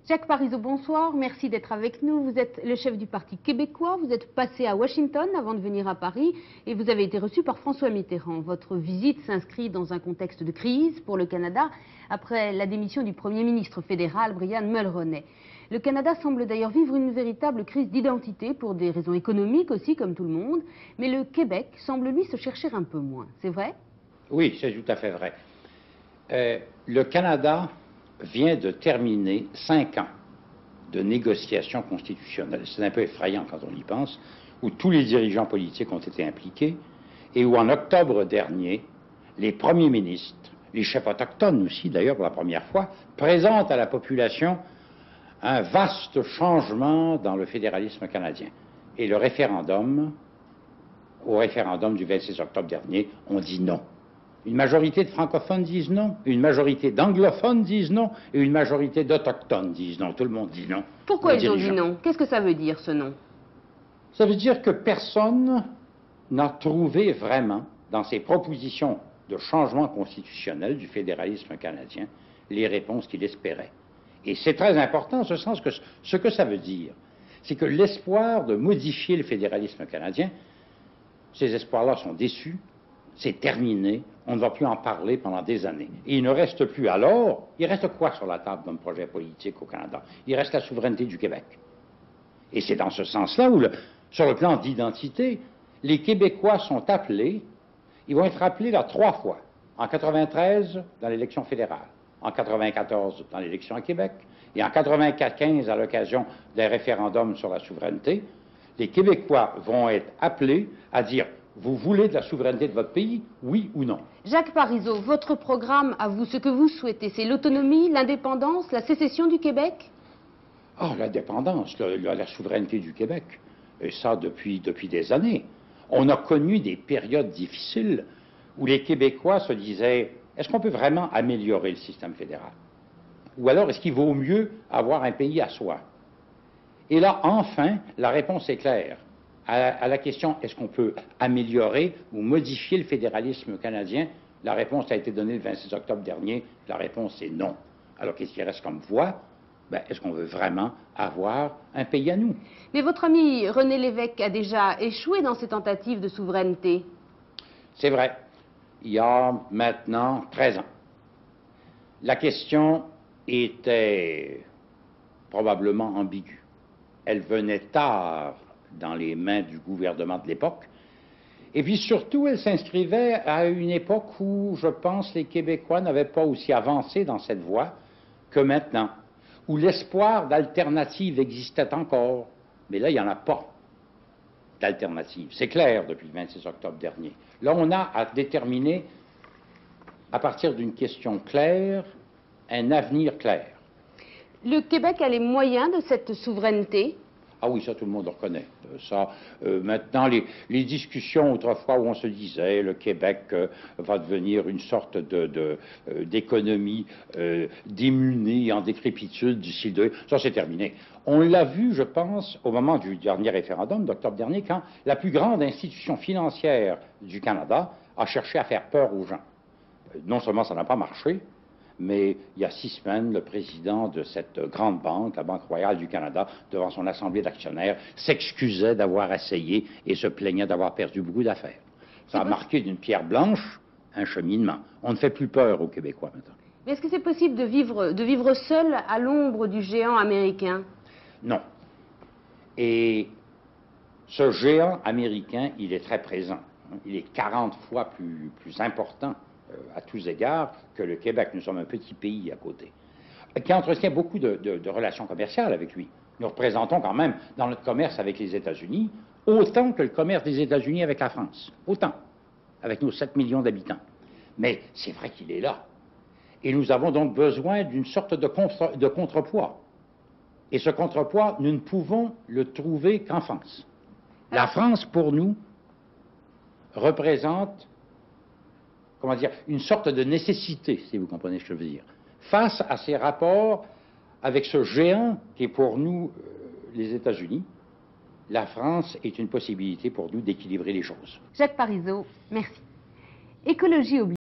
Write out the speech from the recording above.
Jacques Parizeau, bonsoir. Merci d'être avec nous. Vous êtes le chef du Parti québécois. Vous êtes passé à Washington avant de venir à Paris et vous avez été reçu par François Mitterrand. Votre visite s'inscrit dans un contexte de crise pour le Canada après la démission du Premier ministre fédéral Brian Mulroney. Le Canada semble d'ailleurs vivre une véritable crise d'identité pour des raisons économiques aussi, comme tout le monde. Mais le Québec semble, lui, se chercher un peu moins. C'est vrai? Oui, c'est tout à fait vrai. Le Canada vient de terminer 5 ans de négociations constitutionnelles. C'est un peu effrayant quand on y pense, où tous les dirigeants politiques ont été impliqués et où en octobre dernier, les premiers ministres, les chefs autochtones aussi d'ailleurs pour la première fois, présentent à la population un vaste changement dans le fédéralisme canadien. Et le référendum, au référendum du 26 octobre dernier, on dit non. Une majorité de francophones disent non, une majorité d'anglophones disent non, et une majorité d'autochtones disent non. Tout le monde dit non. Pourquoi ils ont dit non? Qu'est-ce que ça veut dire, ce non? Ça veut dire que personne n'a trouvé vraiment, dans ces propositions de changement constitutionnel du fédéralisme canadien, les réponses qu'il espérait. Et c'est très important en ce sens que ce que ça veut dire, c'est que l'espoir de modifier le fédéralisme canadien, ces espoirs-là sont déçus. C'est terminé, on ne va plus en parler pendant des années. Et il ne reste plus alors, il reste quoi sur la table comme projet politique au Canada? Il reste la souveraineté du Québec. Et c'est dans ce sens-là où, sur le plan d'identité, les Québécois sont appelés, ils vont être appelés là 3 fois. En 93, dans l'élection fédérale, en 94, dans l'élection à Québec, et en 95, à l'occasion d'un référendum sur la souveraineté, les Québécois vont être appelés à dire: vous voulez de la souveraineté de votre pays, oui ou non? Jacques Parizeau, votre programme, à vous, ce que vous souhaitez, c'est l'autonomie, l'indépendance, la sécession du Québec? Ah, l'indépendance, la souveraineté du Québec, et ça depuis des années. On a connu des périodes difficiles où les Québécois se disaient: est-ce qu'on peut vraiment améliorer le système fédéral? Ou alors est-ce qu'il vaut mieux avoir un pays à soi? Et là, enfin, la réponse est claire. À la question, est-ce qu'on peut améliorer ou modifier le fédéralisme canadien, la réponse a été donnée le 26 octobre dernier, la réponse est non. Alors qu'est-ce qui reste comme voie? Est-ce qu'on veut vraiment avoir un pays à nous? Mais votre ami René Lévesque a déjà échoué dans ses tentatives de souveraineté. C'est vrai, il y a maintenant 13 ans. La question était probablement ambiguë. Elle venait tard dans les mains du gouvernement de l'époque. Et puis surtout, elle s'inscrivait à une époque où, je pense, les Québécois n'avaient pas aussi avancé dans cette voie que maintenant, où l'espoir d'alternative existait encore. Mais là, il n'y en a pas d'alternative. C'est clair depuis le 26 octobre dernier. Là, on a à déterminer, à partir d'une question claire, un avenir clair. Le Québec a les moyens de cette souveraineté? Ah oui, ça, tout le monde le reconnaît. Ça, maintenant, les discussions autrefois où on se disait le Québec va devenir une sorte d'économie démunie, en décrépitude d'ici ça, c'est terminé. On l'a vu, je pense, au moment du dernier référendum d'octobre dernier, quand la plus grande institution financière du Canada a cherché à faire peur aux gens. Non seulement ça n'a pas marché, mais il y a 6 semaines, le président de cette grande banque, la Banque royale du Canada, devant son assemblée d'actionnaires, s'excusait d'avoir essayé et se plaignait d'avoir perdu beaucoup d'affaires. Ça a marqué d'une pierre blanche un cheminement. On ne fait plus peur aux Québécois maintenant. Mais est-ce que c'est possible de vivre seul à l'ombre du géant américain? Non. Et ce géant américain, il est très présent. Il est 40 fois plus important à tous égards que le Québec. Nous sommes un petit pays à côté, qui entretient beaucoup de relations commerciales avec lui. Nous représentons quand même, dans notre commerce avec les États-Unis, autant que le commerce des États-Unis avec la France. Autant, avec nos 7 millions d'habitants. Mais c'est vrai qu'il est là. Et nous avons donc besoin d'une sorte de contrepoids. Et ce contrepoids, nous ne pouvons le trouver qu'en France. La France, pour nous, représente, comment dire, une sorte de nécessité, si vous comprenez ce que je veux dire, face à ces rapports avec ce géant qui est pour nous les États-Unis. La France est une possibilité pour nous d'équilibrer les choses. Jacques Parizeau, merci. Écologie oblige.